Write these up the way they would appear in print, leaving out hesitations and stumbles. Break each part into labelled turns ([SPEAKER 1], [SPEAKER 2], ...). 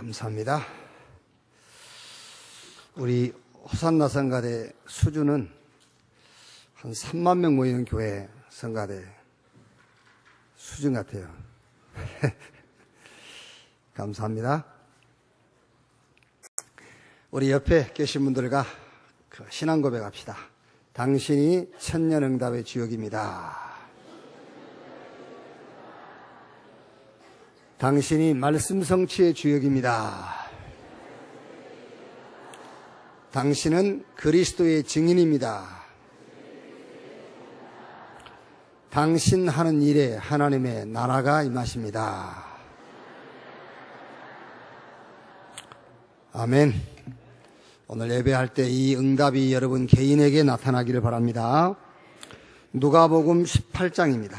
[SPEAKER 1] 감사합니다. 우리 호산나 성가대 수준은 한 3만 명 모이는 교회 성가대 수준 같아요. 감사합니다. 우리 옆에 계신 분들과 신앙 고백합시다. 당신이 천년응답의 주역입니다. 당신이 말씀 성취의 주역입니다. 당신은 그리스도의 증인입니다. 당신 하는 일에 하나님의 나라가 임하십니다. 아멘. 오늘 예배할 때 이 응답이 여러분 개인에게 나타나기를 바랍니다. 누가복음 18장입니다.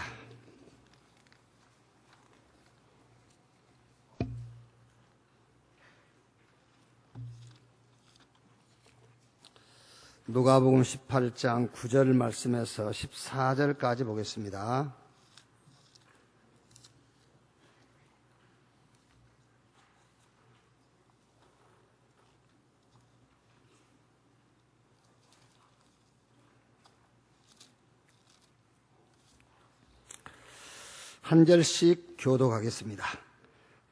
[SPEAKER 1] 누가복음 18장 9절 말씀에서 14절까지 보겠습니다. 한 절씩 교독하겠습니다.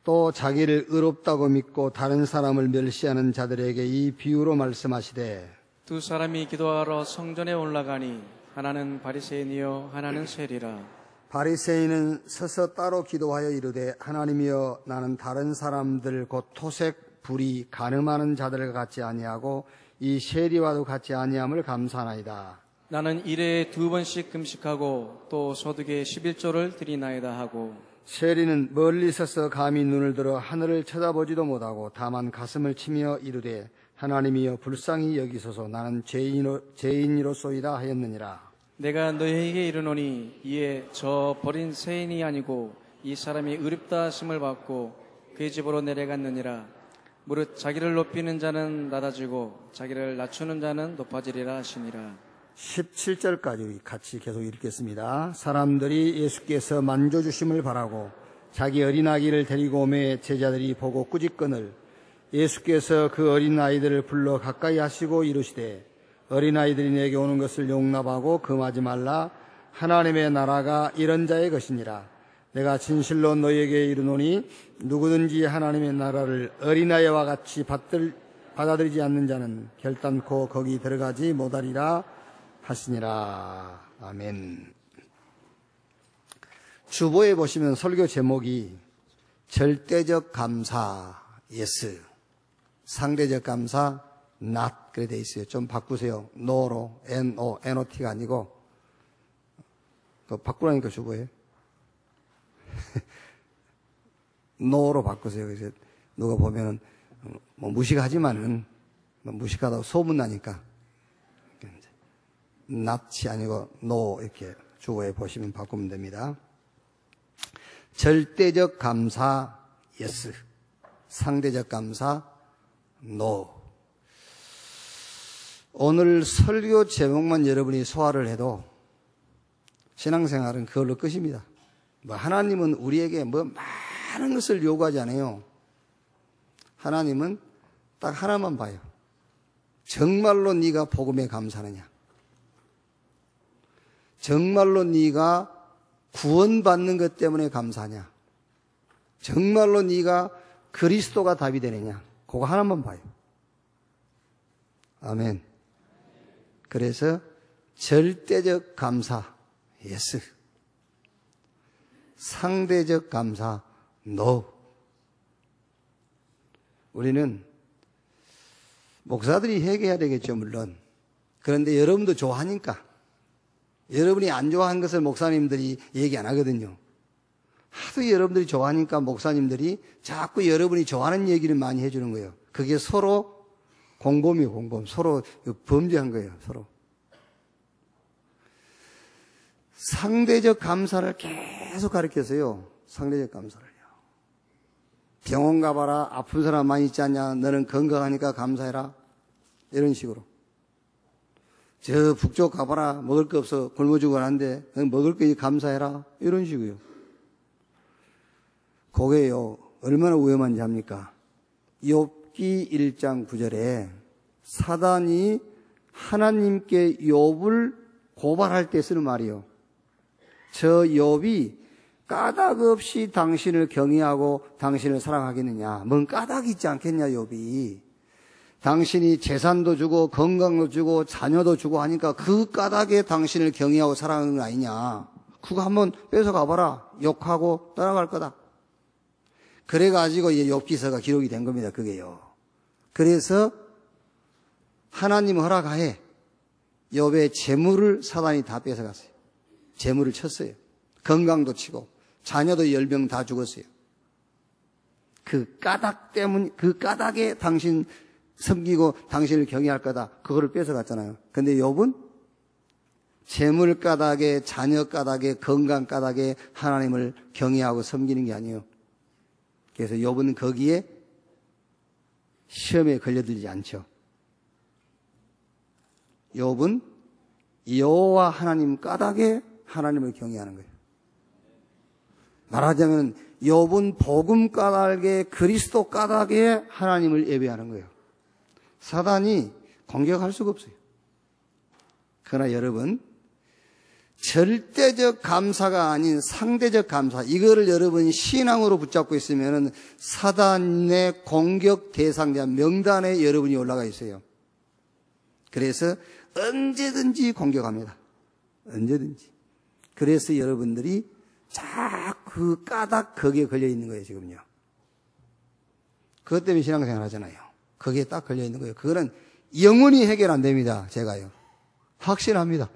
[SPEAKER 1] 또 자기를 의롭다고 믿고 다른 사람을 멸시하는 자들에게 이 비유로 말씀하시되
[SPEAKER 2] 두 사람이 기도하러 성전에 올라가니 하나는 바리새인이요 하나는 세리라.
[SPEAKER 1] 바리새인은 서서 따로 기도하여 이르되 하나님이여 나는 다른 사람들 곧 토색 불이 간음하는 자들과 같지 아니하고 이 세리와도 같지 아니함을 감사하나이다.
[SPEAKER 2] 나는 일에 2번씩 금식하고 또 소득의 11조를 드리나이다 하고
[SPEAKER 1] 세리는 멀리 서서 감히 눈을 들어 하늘을 쳐다보지도 못하고 다만 가슴을 치며 이르되 하나님이여 불쌍히 여기소서 나는 죄인이로소이다 하였느니라.
[SPEAKER 2] 내가 너희에게 이르노니 이에 저 버린 세인이 아니고 이 사람이 의롭다 하심을 받고 그의 집으로 내려갔느니라. 무릇 자기를 높이는 자는 낮아지고 자기를 낮추는 자는 높아지리라 하시니라.
[SPEAKER 1] 17절까지 같이 계속 읽겠습니다. 사람들이 예수께서 만져주심을 바라고 자기 어린아기를 데리고 오매 제자들이 보고 꾸짖거늘 예수께서 그 어린아이들을 불러 가까이 하시고 이르시되 어린아이들이 내게 오는 것을 용납하고 금하지 말라. 하나님의 나라가 이런 자의 것이니라. 내가 진실로 너희에게 이르노니 누구든지 하나님의 나라를 어린아이와 같이 받아들이지 않는 자는 결단코 거기 들어가지 못하리라 하시니라. 아멘. 주보에 보시면 설교 제목이 절대적 감사 yes, 상대적 감사 not 그래 돼 있어요. 좀 바꾸세요. no로 no, not가 아니고 바꾸라니까 주보에 no로 바꾸세요. 그래서 누가 보면은 뭐 무식하지만은 무식하다고 소문나니까 not이 아니고 no 이렇게 주보에 보시면 바꾸면 됩니다. 절대적 감사 yes, 상대적 감사 no. 오늘 설교 제목만 여러분이 소화를 해도 신앙생활은 그걸로 끝입니다. 하나님은 우리에게 많은 것을 요구하지 않아요. 하나님은 딱 하나만 봐요. 정말로 네가 복음에 감사하느냐? 정말로 네가 구원받는 것 때문에 감사하냐? 정말로 네가 그리스도가 답이 되느냐? 그거 하나만 봐요. 아멘. 그래서 절대적 감사 yes, 상대적 감사 no. 우리는 목사들이 회개해야 되겠죠, 물론. 그런데 여러분도 좋아하니까. 여러분이 안 좋아하는 것을 목사님들이 얘기 안 하거든요. 하도 여러분들이 좋아하니까 목사님들이 자꾸 여러분이 좋아하는 얘기를 많이 해주는 거예요. 그게 서로 공범이에요, 공범. 서로 범죄한 거예요, 서로. 상대적 감사를 계속 가르쳐서요, 상대적 감사를요. 병원 가봐라, 아픈 사람 많이 있지 않냐, 너는 건강하니까 감사해라. 이런 식으로. 저 북쪽 가봐라, 먹을 거 없어, 굶어 죽어라는데 넌 먹을 거 감사해라. 이런 식이요. 그게요, 얼마나 위험한지 압니까? 욥기 1장 9절에 사단이 하나님께 욥을 고발할 때 쓰는 말이요. 저 욥이 까닭 없이 당신을 경외하고 당신을 사랑하겠느냐. 뭔 까닭이 있지 않겠냐, 욥이. 당신이 재산도 주고 건강도 주고 자녀도 주고 하니까 그 까닭에 당신을 경외하고 사랑하는 거 아니냐. 그거 한번 뺏어가 봐라. 욕하고 떠나갈 거다. 그래가지고 욥기서가 기록이 된 겁니다. 그게요. 그래서 하나님 허락하에 욥의 재물을 사단이 다 뺏어갔어요. 재물을 쳤어요. 건강도 치고 자녀도 10명 다 죽었어요. 그 까닭 때문, 그 까닭에 당신 섬기고 당신을 경외할 거다. 그거를 뺏어갔잖아요. 근데 욥은 재물 까닭에, 자녀 까닭에, 건강 까닭에 하나님을 경외하고 섬기는 게 아니에요. 그래서 욥은 거기에 시험에 걸려들지 않죠. 욥은 여호와 하나님 까닭에 하나님을 경외하는 거예요. 말하자면 욥은 복음 까닭에, 그리스도 까닭에 하나님을 예배하는 거예요. 사단이 공격할 수가 없어요. 그러나 여러분, 절대적 감사가 아닌 상대적 감사, 이거를 여러분 신앙으로 붙잡고 있으면 사단의 공격 대상자 명단에 여러분이 올라가 있어요. 그래서 언제든지 공격합니다. 언제든지. 그래서 여러분들이 자꾸 까닭 거기에 걸려 있는 거예요, 지금요. 그것 때문에 신앙생활 하잖아요. 거기에 딱 걸려 있는 거예요. 그거는 영원히 해결 안 됩니다, 제가요. 확신합니다.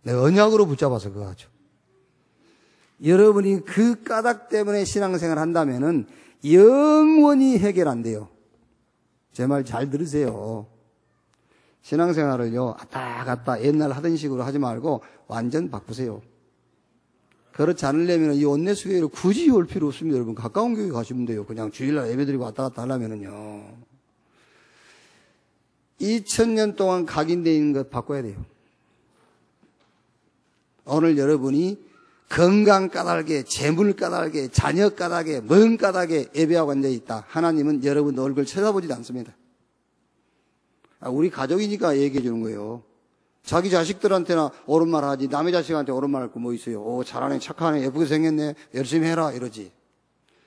[SPEAKER 1] 내가 언약으로 붙잡아서 그거 하죠. 여러분이 그 까닭 때문에 신앙생활 한다면은 영원히 해결 안 돼요. 제 말 잘 들으세요. 신앙생활을요, 왔다 갔다 옛날 하던 식으로 하지 말고 완전 바꾸세요. 그렇지 않으려면 이 온내수교회를 굳이 올 필요 없습니다. 여러분 가까운 교회 가시면 돼요. 그냥 주일날 예배드리고 왔다 갔다 하려면은요. 2000년 동안 각인되어 있는 것 바꿔야 돼요. 오늘 여러분이 건강 까닭에, 재물 까닭에, 자녀 까닭에, 먼 까닭에 예배하고 앉아있다. 하나님은 여러분 얼굴 쳐다보지도 않습니다. 우리 가족이니까 얘기해 주는 거예요. 자기 자식들한테나 옳은 말 하지 남의 자식한테 옳은 말 할 거 뭐 있어요. 오, 잘하네, 착하네, 예쁘게 생겼네, 열심히 해라 이러지.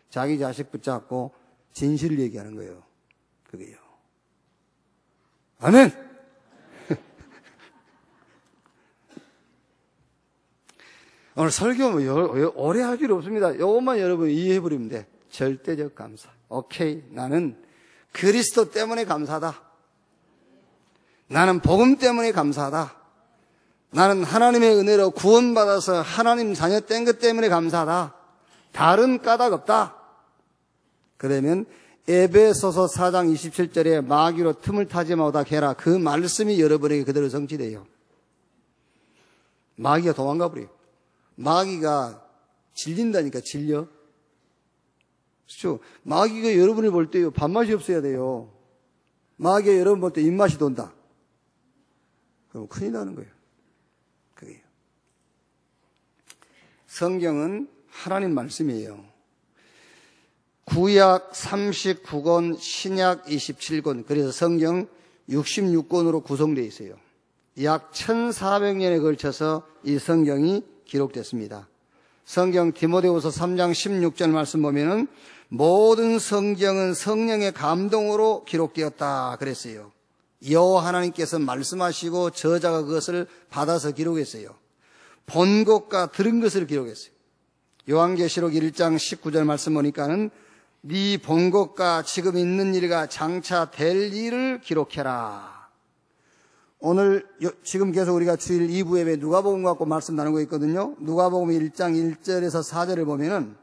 [SPEAKER 1] 자기 자식 붙잡고 진실을 얘기하는 거예요. 그게요. 아멘. 오늘 설교 뭐 오래 할 필요 없습니다. 이것만 여러분 이해해버리면 돼. 절대적 감사. 오케이, 나는 그리스도 때문에 감사하다. 나는 복음 때문에 감사하다. 나는 하나님의 은혜로 구원받아서 하나님 자녀 된 것 때문에 감사하다. 다른 까닭 없다. 그러면 에베소서 4장 27절에 마귀로 틈을 타지 못하게 해라. 그 말씀이 여러분에게 그대로 성취돼요. 마귀가 도망가 버려요. 마귀가 질린다니까, 질려. 그렇죠? 마귀가 여러분을 볼 때요, 밥맛이 없어야 돼요. 마귀가 여러분 볼 때 입맛이 돈다. 그럼 큰일 나는 거예요. 그게요. 성경은 하나님 말씀이에요. 구약 39권, 신약 27권, 그래서 성경 66권으로 구성되어 있어요. 약 1400년에 걸쳐서 이 성경이 기록됐습니다. 성경 디모데후서 3장 16절 말씀 보면은 모든 성경은 성령의 감동으로 기록되었다 그랬어요. 여호와 하나님께서 말씀하시고 저자가 그것을 받아서 기록했어요. 본 것과 들은 것을 기록했어요. 요한계시록 1장 19절 말씀 보니까는 네 본 것과 지금 있는 일과 장차 될 일을 기록해라. 오늘 지금 계속 우리가 주일 2부 예배 누가복음 갖고 말씀 나누고 있거든요. 누가복음 1장 1절에서 4절을 보면은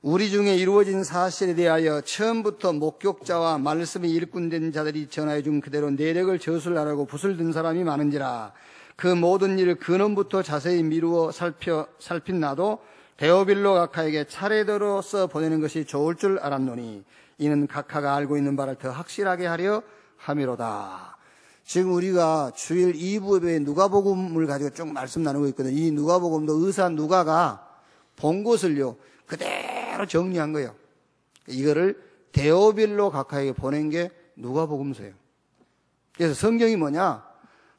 [SPEAKER 1] 우리 중에 이루어진 사실에 대하여 처음부터 목격자와 말씀이 일꾼된 자들이 전하여 준 그대로 내력을 저술하라고 붓을 든 사람이 많은지라. 그 모든 일을 근원부터 자세히 미루어 살핀 나도 데오빌로 각하에게 차례대로 써 보내는 것이 좋을 줄 알았노니 이는 각하가 알고 있는 바를 더 확실하게 하려 함이로다. 지금 우리가 주일 2부 예배에 누가복음을 가지고 쭉 말씀 나누고 있거든요. 이 누가복음도 의사 누가가 본 것을요 그대로 정리한 거예요. 이거를 데오빌로 각하에게 보낸 게 누가복음서예요. 그래서 성경이 뭐냐?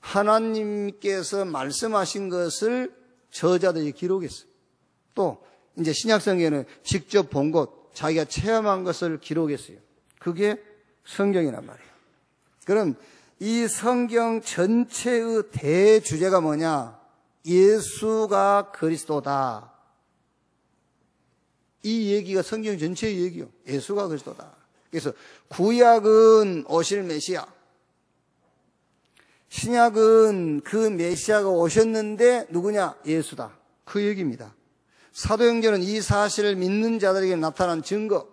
[SPEAKER 1] 하나님께서 말씀하신 것을 저자들이 기록했어요. 또 이제 신약성경에는 직접 본 것, 자기가 체험한 것을 기록했어요. 그게 성경이란 말이에요. 그럼 이 성경 전체의 대주제가 뭐냐? 예수가 그리스도다. 이 얘기가 성경 전체의 얘기요. 예수가 그리스도다. 그래서 구약은 오실 메시아, 신약은 그 메시아가 오셨는데 누구냐? 예수다. 그 얘기입니다. 사도행전은 이 사실을 믿는 자들에게 나타난 증거,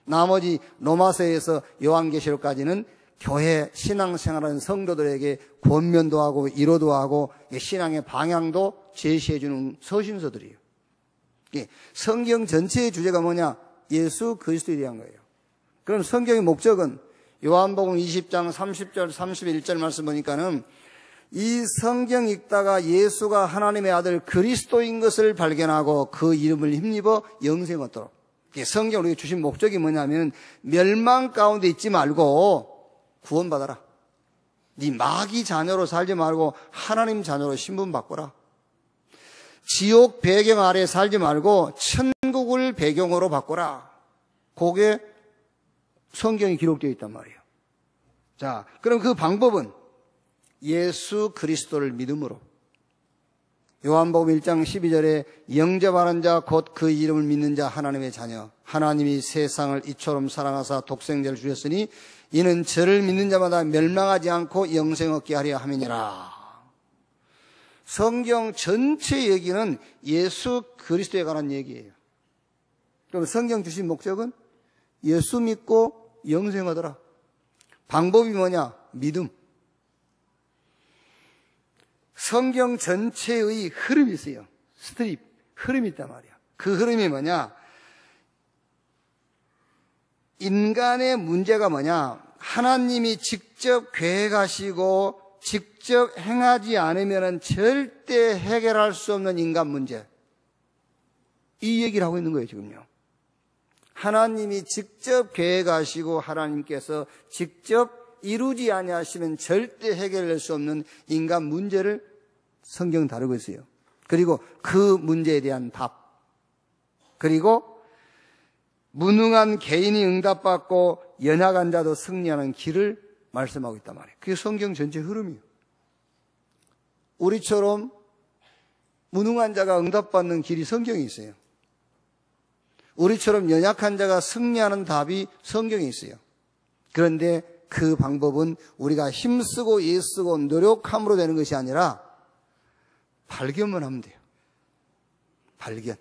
[SPEAKER 1] 나머지 로마서에서 요한계시록까지는 교회 신앙생활하는 성도들에게 권면도 하고 위로도 하고 신앙의 방향도 제시해 주는 서신서들이에요. 성경 전체의 주제가 뭐냐? 예수 그리스도에 대한 거예요. 그럼 성경의 목적은 요한복음 20장 30절 31절 말씀 보니까는 이 성경 읽다가 예수가 하나님의 아들 그리스도인 것을 발견하고 그 이름을 힘입어 영생 얻도록. 성경 우리가 주신 목적이 뭐냐면 멸망 가운데 있지 말고 구원받아라. 네 마귀 자녀로 살지 말고 하나님 자녀로 신분 바꿔라. 지옥 배경 아래 살지 말고 천국을 배경으로 바꿔라. 그게 성경이 기록되어 있단 말이에요. 자, 그럼 그 방법은 예수 그리스도를 믿음으로. 요한복음 1장 12절에 영접하는 자 곧 그 이름을 믿는 자 하나님의 자녀, 하나님이 세상을 이처럼 사랑하사 독생자를 주셨으니 이는 저를 믿는 자마다 멸망하지 않고 영생 얻게 하려 함이니라. 성경 전체 얘기는 예수 그리스도에 관한 얘기예요. 그럼 성경 주신 목적은 예수 믿고 영생 얻으라. 방법이 뭐냐? 믿음. 성경 전체의 흐름이 있어요. 스트립, 흐름이 있단 말이야. 그 흐름이 뭐냐? 인간의 문제가 뭐냐? 하나님이 직접 계획하시고 직접 행하지 않으면 절대 해결할 수 없는 인간 문제. 이 얘기를 하고 있는 거예요, 지금요. 하나님이 직접 계획하시고 하나님께서 직접 이루지 아니하시면 절대 해결할 수 없는 인간 문제를 성경은 다루고 있어요. 그리고 그 문제에 대한 답. 그리고 무능한 개인이 응답받고 연약한 자도 승리하는 길을 말씀하고 있단 말이에요. 그게 성경 전체 흐름이에요. 우리처럼 무능한 자가 응답받는 길이 성경에 있어요. 우리처럼 연약한 자가 승리하는 답이 성경에 있어요. 그런데 그 방법은 우리가 힘쓰고 애쓰고 노력함으로 되는 것이 아니라 발견만 하면 돼요. 발견.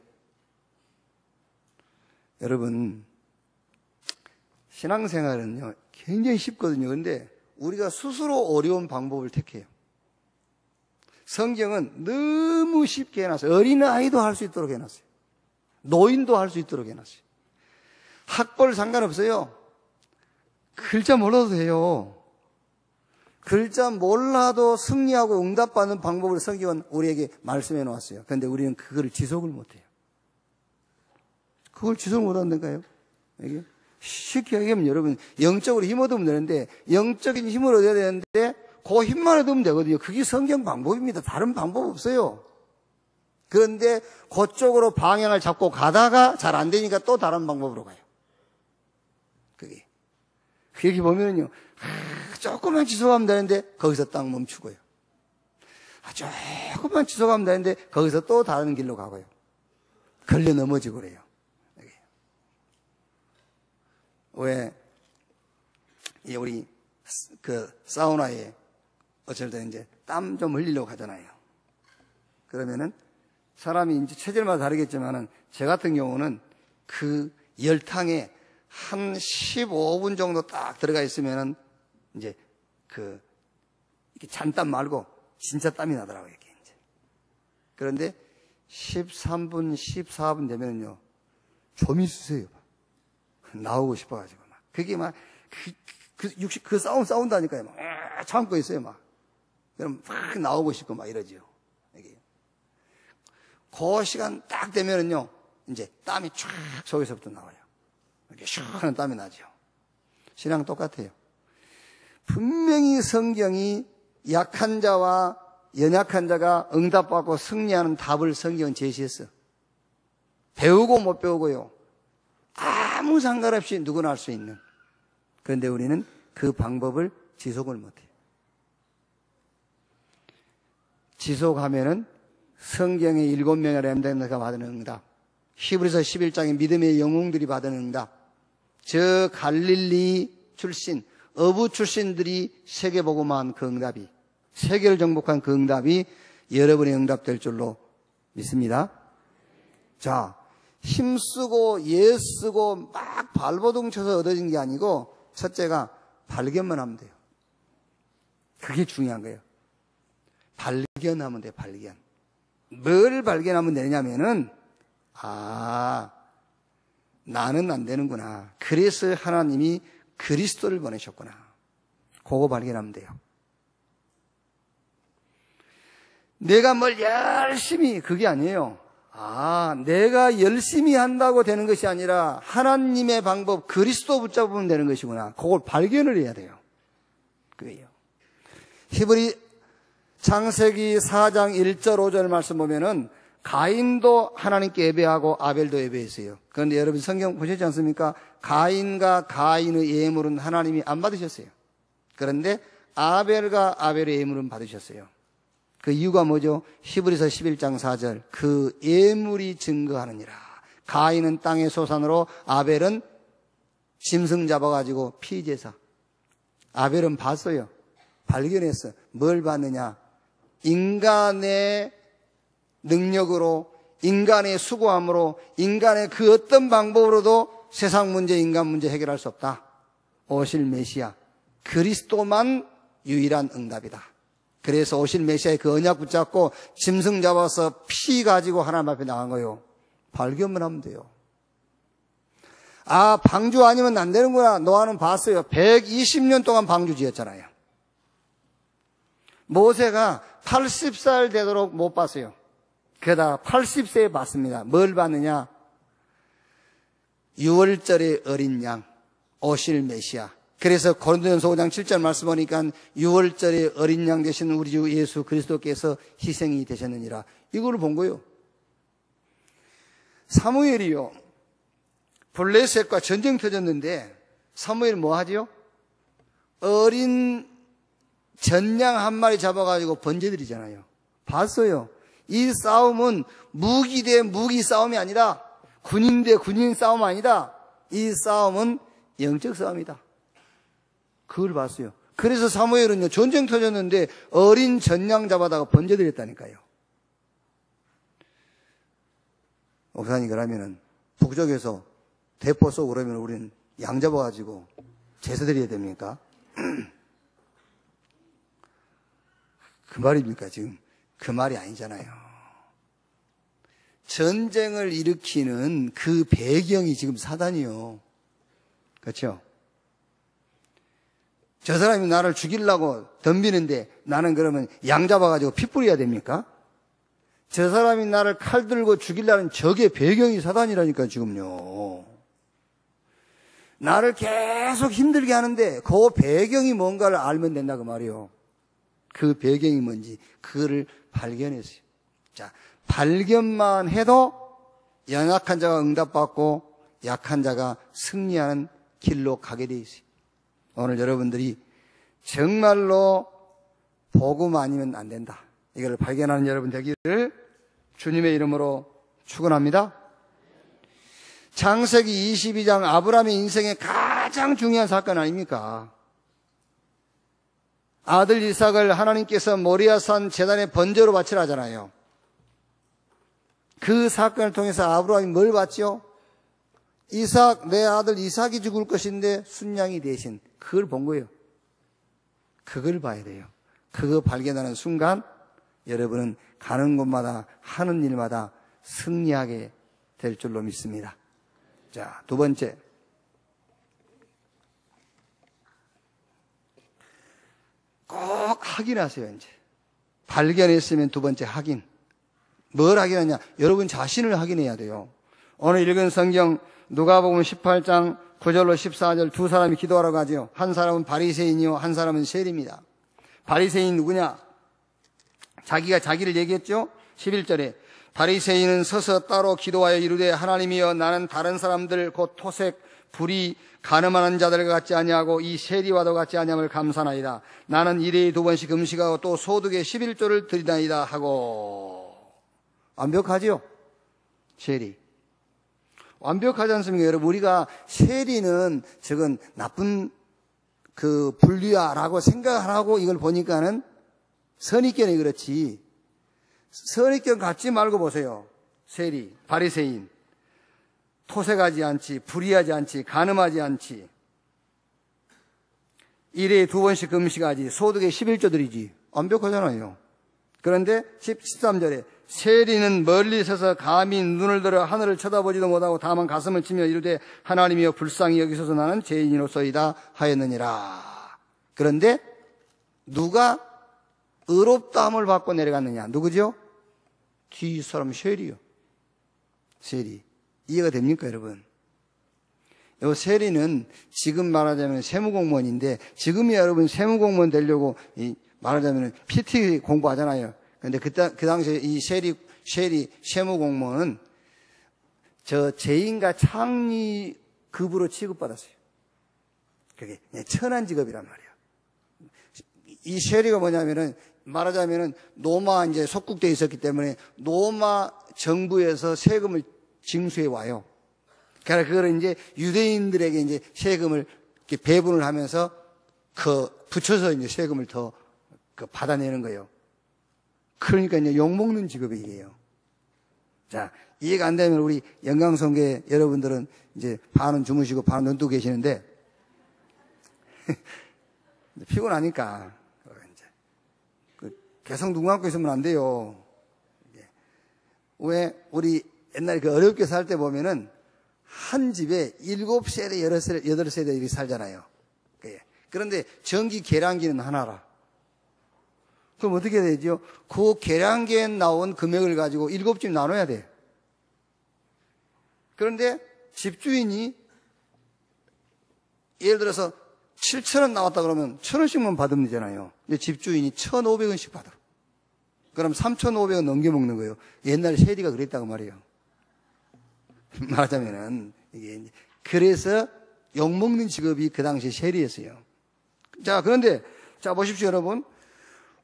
[SPEAKER 1] 여러분, 신앙생활은요 굉장히 쉽거든요. 그런데 우리가 스스로 어려운 방법을 택해요. 성경은 너무 쉽게 해놨어요. 어린아이도 할 수 있도록 해놨어요. 노인도 할 수 있도록 해놨어요. 학벌 상관없어요. 글자 몰라도 돼요. 글자 몰라도 승리하고 응답받는 방법을 성경은 우리에게 말씀해 놓았어요. 그런데 우리는 그걸 지속을 못해요. 그걸 지속을 못한다니까요. 이게 쉽게 얘기하면 여러분 영적으로 힘 얻으면 되는데 영적인 힘을 얻어야 되는데 그 힘만 얻으면 되거든요. 그게 성경 방법입니다. 다른 방법 없어요. 그런데 그쪽으로 방향을 잡고 가다가 잘 안 되니까 또 다른 방법으로 가요. 그게. 그렇게 보면은요, 조금만 지속하면 되는데 거기서 딱 멈추고요. 조금만 지속하면 되는데 거기서 또 다른 길로 가고요. 걸려 넘어지고 그래요. 왜, 우리 그 사우나에 어쩔 때 이제 땀 좀 흘리려고 하잖아요. 그러면은 사람이 이제 체질마다 다르겠지만은 제 같은 경우는 그 열탕에 한 15분 정도 딱 들어가 있으면은 이제 이렇게 잔땀 말고 진짜 땀이 나더라고요, 이게 이제. 그런데 13분, 14분 되면은요, 좀 있으세요. 나오고 싶어가지고 막. 그게 막, 그 싸운다니까요. 막, 참고 있어요, 막. 그럼 막 나오고 싶고 막 이러지요. 이게. 그 시간 딱 되면은요, 이제 땀이 쫙 속에서부터 나와요. 이렇게 시원한 땀이 나죠. 신앙 똑같아요. 분명히 성경이 약한 자와 연약한 자가 응답받고 승리하는 답을 성경은 제시했어. 배우고 못 배우고요. 아무 상관없이 누구나 할 수 있는. 그런데 우리는 그 방법을 지속을 못해요. 지속하면은 성경의 7명의 렘넌트가 받은 응답, 히브리서 11장의 믿음의 영웅들이 받은 응답, 저 갈릴리 출신, 어부 출신들이 세계복음한 그 응답이, 세계를 정복한 그 응답이 여러분의 응답될 줄로 믿습니다. 자, 힘쓰고 애쓰고 막 발버둥 쳐서 얻어진 게 아니고 첫째가 발견만 하면 돼요. 그게 중요한 거예요. 발견하면 돼요. 발견. 뭘 발견하면 되냐면은 나는 안 되는구나. 그래서 하나님이 그리스도를 보내셨구나. 그거 발견하면 돼요. 내가 뭘 열심히, 그게 아니에요. 내가 열심히 한다고 되는 것이 아니라 하나님의 방법, 그리스도 붙잡으면 되는 것이구나. 그걸 발견을 해야 돼요. 그게요. 히브리 창세기 4장 1절 5절 말씀 보면은 가인도 하나님께 예배하고 아벨도 예배했어요. 그런데 여러분 성경 보셨지 않습니까? 가인과 가인의 예물은 하나님이 안 받으셨어요. 그런데 아벨과 아벨의 예물은 받으셨어요. 그 이유가 뭐죠? 히브리서 11장 4절. 그 예물이 증거하느니라. 가인은 땅의 소산으로, 아벨은 짐승 잡아가지고 피제사. 아벨은 봤어요. 발견했어. 뭘 봤느냐? 인간의 능력으로, 인간의 수고함으로, 인간의 그 어떤 방법으로도 세상 문제, 인간 문제 해결할 수 없다. 오실 메시아, 그리스도만 유일한 응답이다. 그래서 오실 메시아의 그 언약 붙잡고 짐승 잡아서 피 가지고 하나님 앞에 나간 거예요. 발견만 하면 돼요. 방주 아니면 안 되는구나. 노아는 봤어요. 120년 동안 방주 지었잖아요. 모세가 80살 되도록 못 봤어요. 게다가 80세에 봤습니다. 뭘 봤느냐? 6월절의 어린 양, 오실 메시아. 그래서 고린도전서 5장 7절 말씀 보니까 6월절의 어린 양 되신 우리 주 예수 그리스도께서 희생이 되셨느니라. 이걸 본 거예요. 사무엘이요, 블레셋과 전쟁 터졌는데 사무엘 뭐 하지요? 어린 전양 한 마리 잡아가지고 번제드리잖아요. 봤어요. 이 싸움은 무기 대 무기 싸움이 아니라, 군인 대 군인 싸움 아니다. 이 싸움은 영적 싸움이다. 그걸 봤어요. 그래서 사무엘은요, 전쟁 터졌는데 어린 전양 잡아다가 번제드렸다니까요. 목사님, 그러면은 북쪽에서 대포 쏘고 그러면 우리는 양 잡아가지고 제사 드려야 됩니까? 그 말입니까? 지금 그 말이 아니잖아요. 전쟁을 일으키는 그 배경이 지금 사단이요. 그렇죠? 저 사람이 나를 죽이려고 덤비는데 나는 그러면 양 잡아가지고 피 뿌려야 됩니까? 저 사람이 나를 칼 들고 죽이려는 적의 배경이 사단이라니까 지금요. 나를 계속 힘들게 하는데 그 배경이 뭔가를 알면 된다 그 말이요. 그 배경이 뭔지 그거를 발견했어요. 자, 발견만 해도 연약한 자가 응답받고 약한 자가 승리하는 길로 가게 돼 있어요. 오늘 여러분들이 정말로 복음 아니면 안 된다. 이걸 발견하는 여러분 되기를 주님의 이름으로 축원합니다. 창세기 22장 아브라함의 인생의 가장 중요한 사건 아닙니까? 아들 이삭을 하나님께서 모리아산 제단에 번제로 바치라 하잖아요. 그 사건을 통해서 아브라함이 뭘 봤죠? 이삭, 내 아들 이삭이 죽을 것인데 순양이 대신, 그걸 본 거예요. 그걸 봐야 돼요. 그거 발견하는 순간 여러분은 가는 곳마다 하는 일마다 승리하게 될 줄로 믿습니다. 자, 두 번째. 꼭 확인하세요, 이제. 발견했으면 두 번째 확인. 뭘 확인하냐? 여러분 자신을 확인해야 돼요. 오늘 읽은 성경 누가복음 18장 9절로 14절 두 사람이 기도하라고 하죠. 한 사람은 바리새인이요 한 사람은 세리입니다. 바리새인 누구냐? 자기가 자기를 얘기했죠. 11절에 바리새인은 서서 따로 기도하여 이르되 하나님이여 나는 다른 사람들 곧 토색, 불의, 가늠하는 자들과 같지 아니하고 이 세리와도 같지 아니함을 감사나이다. 나는 일회에 2번씩 금식하고 또 소득의 11조를 드리나이다 하고. 완벽하지요? 세리. 완벽하지 않습니까? 여러분, 우리가 세리는 저건 나쁜 그 분류야라고 생각을 하고 이걸 보니까는 선입견이 그렇지. 선입견 갖지 말고 보세요. 세리, 바리새인. 토색하지 않지, 불의하지 않지, 간음하지 않지. 일회에 2번씩 금식하지, 소득의 11조 드리지. 완벽하잖아요. 그런데 13절에 세리는 멀리 서서 감히 눈을 들어 하늘을 쳐다보지도 못하고 다만 가슴을 치며 이르되 하나님이여 불쌍히 여기소서 나는 죄인이로소이다 하였느니라. 그런데 누가 의롭다함을 받고 내려갔느냐? 누구죠? 뒷사람 세리요. 세리. 이해가 됩니까, 여러분? 요 세리는 지금 말하자면 세무공무원인데, 지금이 여러분 세무공무원 되려고 말하자면 PT 공부하잖아요. 근데 그 당시에 이 세무공무원은 저 재인과 창리급으로 취급받았어요. 그게 천한 직업이란 말이에요. 이 세리가 뭐냐면은 말하자면은 노마 이제 속국되어 있었기 때문에 노마 정부에서 세금을 징수해 와요. 그러니까 그거를 이제 유대인들에게 이제 세금을 이렇게 배분을 하면서 붙여서 이제 세금을 더 받아내는 거예요. 그러니까 이제 욕먹는 직업이 이게요. 자, 이해가 안 되면 우리 영광성계 여러분들은 이제 반은 주무시고 반은 눈 뜨고 계시는데 피곤하니까 이제 계속 눈 감고 있으면 안 돼요. 왜 우리 옛날에 어렵게 살 때 보면은 한 집에 7세대, 8세대들이 살잖아요. 그런데 전기 계량기는 하나라. 그럼 어떻게 되죠? 그 계량기에 나온 금액을 가지고 7집 나눠야 돼. 그런데 집주인이 예를 들어서 7,000원 나왔다 그러면 1,000원씩만 받으면 되잖아요. 근데 집주인이 1,500원씩 받아. 그럼 3,500원 넘겨먹는 거예요. 옛날에 세리가 그랬다고 말이에요. 말하자면은, 이게, 그래서 욕먹는 직업이 그 당시에 세리였어요. 자, 그런데, 자, 보십시오, 여러분.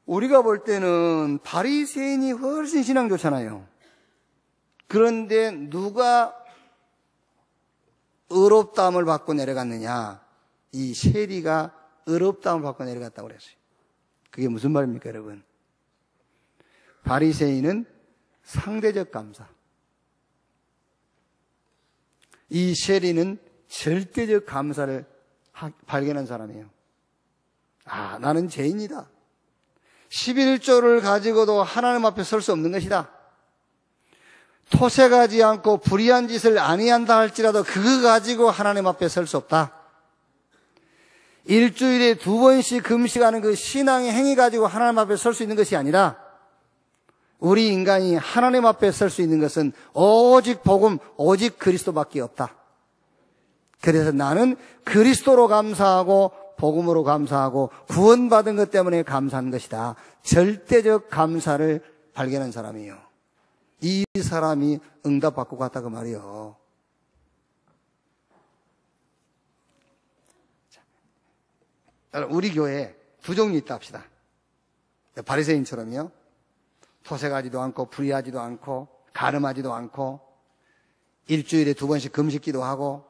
[SPEAKER 1] 우리가 볼 때는 바리새인이 훨씬 신앙 좋잖아요. 그런데 누가 의롭다함을 받고 내려갔느냐? 이 세리가 의롭다함을 받고 내려갔다고 그랬어요. 그게 무슨 말입니까, 여러분? 바리새인은 상대적 감사. 이 세리는 절대적 감사를 발견한 사람이에요. 아, 나는 죄인이다. 11조를 가지고도 하나님 앞에 설 수 없는 것이다. 토색하지 않고 불의한 짓을 아니한다 할지라도 그거 가지고 하나님 앞에 설 수 없다. 일주일에 2번씩 금식하는 그 신앙의 행위 가지고 하나님 앞에 설 수 있는 것이 아니라 우리 인간이 하나님 앞에 설 수 있는 것은 오직 복음, 오직 그리스도밖에 없다. 그래서 나는 그리스도로 감사하고 복음으로 감사하고 구원받은 것 때문에 감사한 것이다. 절대적 감사를 발견한 사람이에요. 이 사람이 응답받고 갔다 그 말이에요. 우리 교회에 두 종류 있다 합시다. 바리새인처럼요. 토색하지도 않고 불의하지도 않고 간음하지도 않고 일주일에 2번씩 금식기도 하고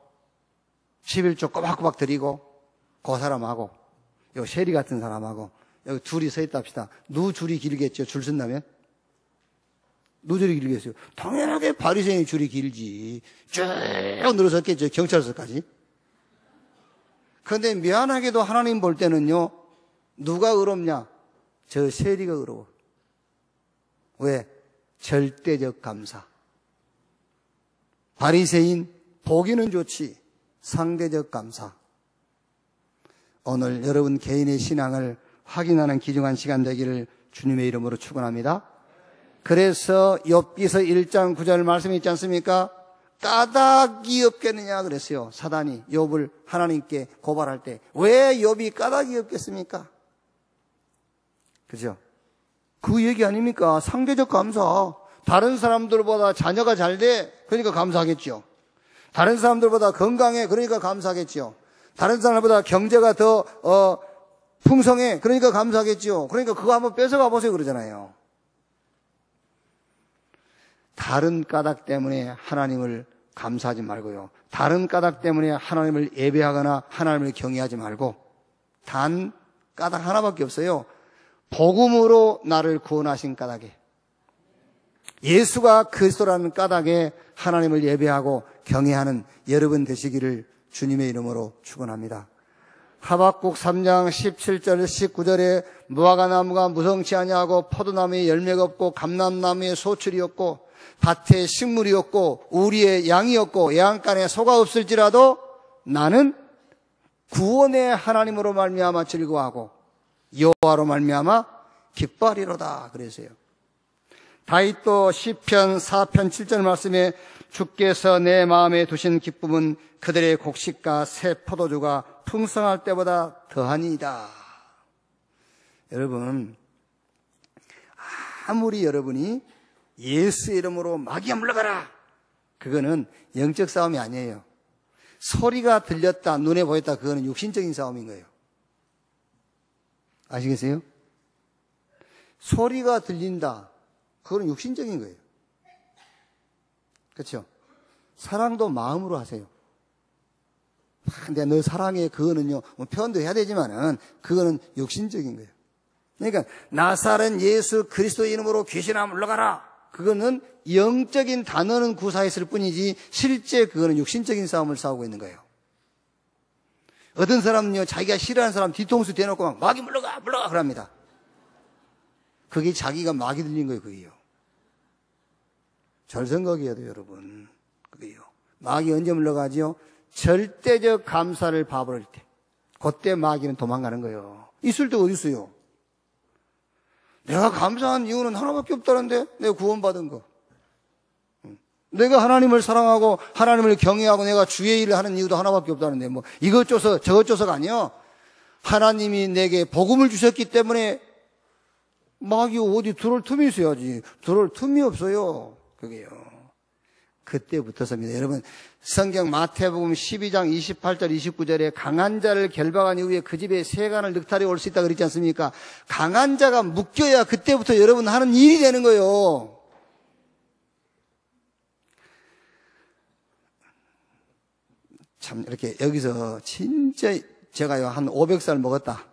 [SPEAKER 1] 11조 꼬박꼬박 드리고 그 사람하고 요 세리 같은 사람하고 여기 둘이 서 있다 합시다. 누 줄이 길겠죠? 줄 쓴다면? 누 줄이 길겠어요? 당연하게 바리새인 줄이 길지. 쭉 늘어섰겠죠. 경찰서까지. 그런데 미안하게도 하나님 볼 때는요. 누가 의롭냐? 저 세리가 의로워. 왜? 절대적 감사. 바리새인 보기는 좋지. 상대적 감사. 오늘 여러분 개인의 신앙을 확인하는 귀중한 시간 되기를 주님의 이름으로 축원합니다. 그래서 욥기서 1장 9절 말씀이 있지 않습니까? 까닭이 없겠느냐 그랬어요. 사단이 욥을 하나님께 고발할 때 왜 욥이 까닭이 없겠습니까? 그죠? 그 얘기 아닙니까? 상대적 감사. 다른 사람들보다 자녀가 잘 돼. 그러니까 감사하겠죠. 다른 사람들보다 건강해. 그러니까 감사하겠죠. 다른 사람보다 경제가 더 풍성해. 그러니까 감사하겠죠. 그러니까 그거 한번 뺏어가 보세요 그러잖아요. 다른 까닭 때문에 하나님을 감사하지 말고요. 다른 까닭 때문에 하나님을 예배하거나 하나님을 경외하지 말고 단 까닭 하나밖에 없어요. 복음으로 나를 구원하신 까닭에, 예수가 그리스도라는 까닭에 하나님을 예배하고 경외하는 여러분 되시기를 주님의 이름으로 축원합니다. 하박국 3장 17절 19절에 무화과나무가 무성치 아니하고 포도나무에 열매가 없고 감람나무에 소출이 없고 밭에 식물이 없고 우리의 양이 없고 양간에 소가 없을지라도 나는 구원의 하나님으로 말미암아 즐거워하고 여호와로 말미암아 기뻐하리로다 그랬어요. 다윗도 시편 4편 7절 말씀에 주께서 내 마음에 두신 기쁨은 그들의 곡식과 새 포도주가 풍성할 때보다 더하니이다. 여러분, 아무리 여러분이 예수의 이름으로 마귀야 물러가라, 그거는 영적 싸움이 아니에요. 소리가 들렸다, 눈에 보였다, 그거는 육신적인 싸움인 거예요. 아시겠어요? 소리가 들린다, 그거는 육신적인 거예요. 그렇죠? 사랑도 마음으로 하세요. 내가 너 사랑해, 그거는요, 뭐 표현도 해야 되지만은 그거는 육신적인 거예요. 그러니까 나사렛 예수 그리스도의 이름으로 귀신아 물러가라, 그거는 영적인 단어는 구사했을 뿐이지 실제 그거는 육신적인 싸움을 싸우고 있는 거예요. 어떤 사람은요, 자기가 싫어하는 사람 뒤통수 대놓고 막 마귀 물러가 그럽니다. 그게 자기가 마귀 들린 거예요, 그게요. 잘 생각해야 돼요, 여러분. 그게요. 마귀 언제 물러가지요? 절대적 감사를 봐버릴 때. 그때 마귀는 도망가는 거예요. 있을 때 어디 있어요? 내가 감사한 이유는 하나밖에 없다는데, 내가 구원받은 거. 내가 하나님을 사랑하고 하나님을 경외하고 내가 주의 일을 하는 이유도 하나밖에 없다는데, 뭐 이것저것 저것저것 아니요. 하나님이 내게 복음을 주셨기 때문에 마귀 어디 들어올 틈이 있어야지. 들어올 틈이 없어요. 그게요. 그때부터서입니다. 여러분, 성경 마태복음 12장 28절 29절에 강한 자를 결박한 이후에 그 집에 세간을 늑탈해 올 수 있다 그랬지 않습니까? 강한 자가 묶여야 그때부터 여러분 하는 일이 되는 거예요. 참 이렇게 여기서 진짜 제가요 한 500살 먹었다.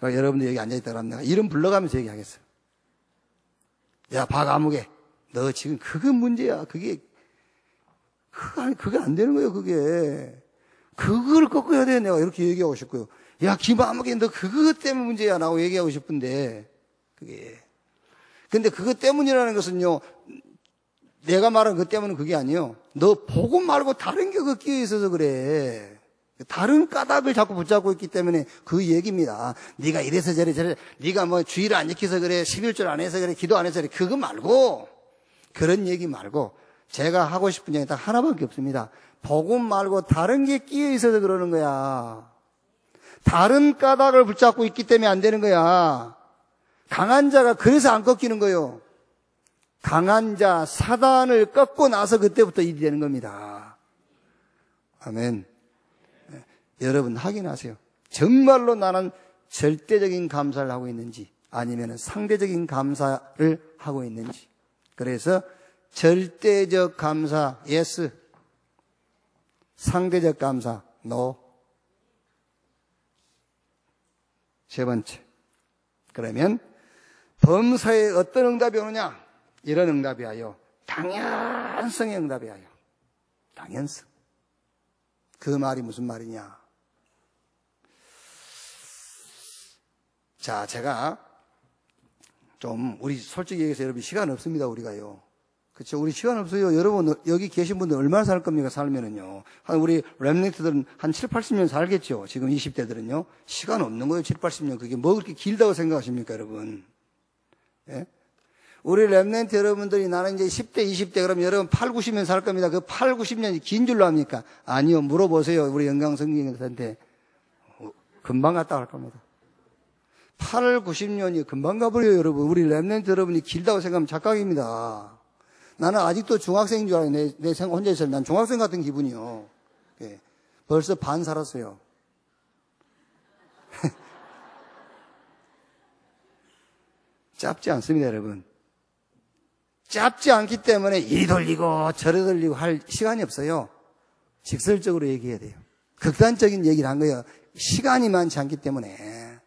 [SPEAKER 1] 여러분들 여기 앉아있다 그러면 내가 이름 불러가면서 얘기하겠어요. 야, 박아무개, 너 지금 그게 문제야. 그게 안 되는 거예요, 그게. 그걸 꺾어야 돼, 내가 이렇게 얘기하고 싶고요. 야, 김아무개, 너 그것 때문에 문제야. 라고 얘기하고 싶은데, 그게. 근데 그것 때문이라는 것은요, 내가 말한 그 때문은 그게 아니에요. 너 복음 말고 다른 게 그 끼어 있어서 그래. 다른 까닭을 자꾸 붙잡고 있기 때문에 그 얘기입니다. 네가 이래서 저래, 네가 뭐 주의를 안 지켜서 그래, 11절 안 해서 그래, 기도 안 해서 그래, 그거 말고, 그런 얘기 말고, 제가 하고 싶은 얘기 딱 하나밖에 없습니다. 복음 말고 다른 게 끼어 있어서 그러는 거야. 다른 까닭을 붙잡고 있기 때문에 안 되는 거야. 강한 자가 그래서 안 꺾이는 거예요. 강한 자, 사단을 꺾고 나서 그때부터 일이 되는 겁니다. 아멘. 여러분 확인하세요. 정말로 나는 절대적인 감사를 하고 있는지 아니면 상대적인 감사를 하고 있는지. 그래서 절대적 감사, yes. 상대적 감사, no. 세 번째. 그러면 범사에 어떤 응답이 오느냐? 이런 응답이 와요. 당연성의 응답이 와요. 당연성. 그 말이 무슨 말이냐? 자, 제가 좀 우리 솔직히 얘기해서 여러분 시간 없습니다, 우리가요. 그렇죠? 우리 시간 없어요. 여러분 여기 계신 분들 얼마나 살 겁니까? 살면은요. 한 우리 랩런트들은 한 7, 80년 살겠죠. 지금 20대들은요. 시간 없는 거예요. 7, 80년. 그게 뭐 그렇게 길다고 생각하십니까, 여러분? 예? 우리 렘넌트 여러분들이 나는 이제 10대, 20대 그러면 여러분 8, 90년 살 겁니다. 그 8, 90년이 긴 줄로 합니까? 아니요. 물어보세요. 우리 영광성경한테. 금방 갔다 갈 겁니다. 8, 90년이 금방 가버려요, 여러분. 우리 렘넌트 여러분이 길다고 생각하면 착각입니다. 나는 아직도 중학생인 줄 알아요. 내 혼자 있을 때 난 중학생 같은 기분이요. 예. 벌써 반 살았어요. 짧지 않습니다, 여러분. 짧지 않기 때문에 이리 돌리고 저리 돌리고 할 시간이 없어요. 직설적으로 얘기해야 돼요. 극단적인 얘기를 한 거예요. 시간이 많지 않기 때문에.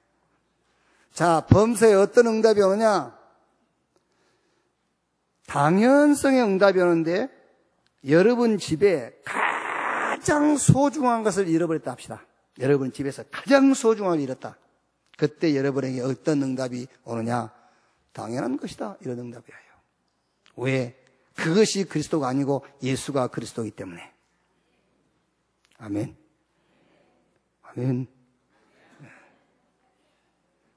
[SPEAKER 1] 자, 범사에 어떤 응답이 오느냐? 당연성의 응답이 오는데 여러분 집에 가장 소중한 것을 잃어버렸다 합시다. 여러분 집에서 가장 소중한 걸 잃었다. 그때 여러분에게 어떤 응답이 오느냐? 당연한 것이다. 이런 응답이 와요. 왜? 그것이 그리스도가 아니고 예수가 그리스도이기 때문에. 아멘. 아멘.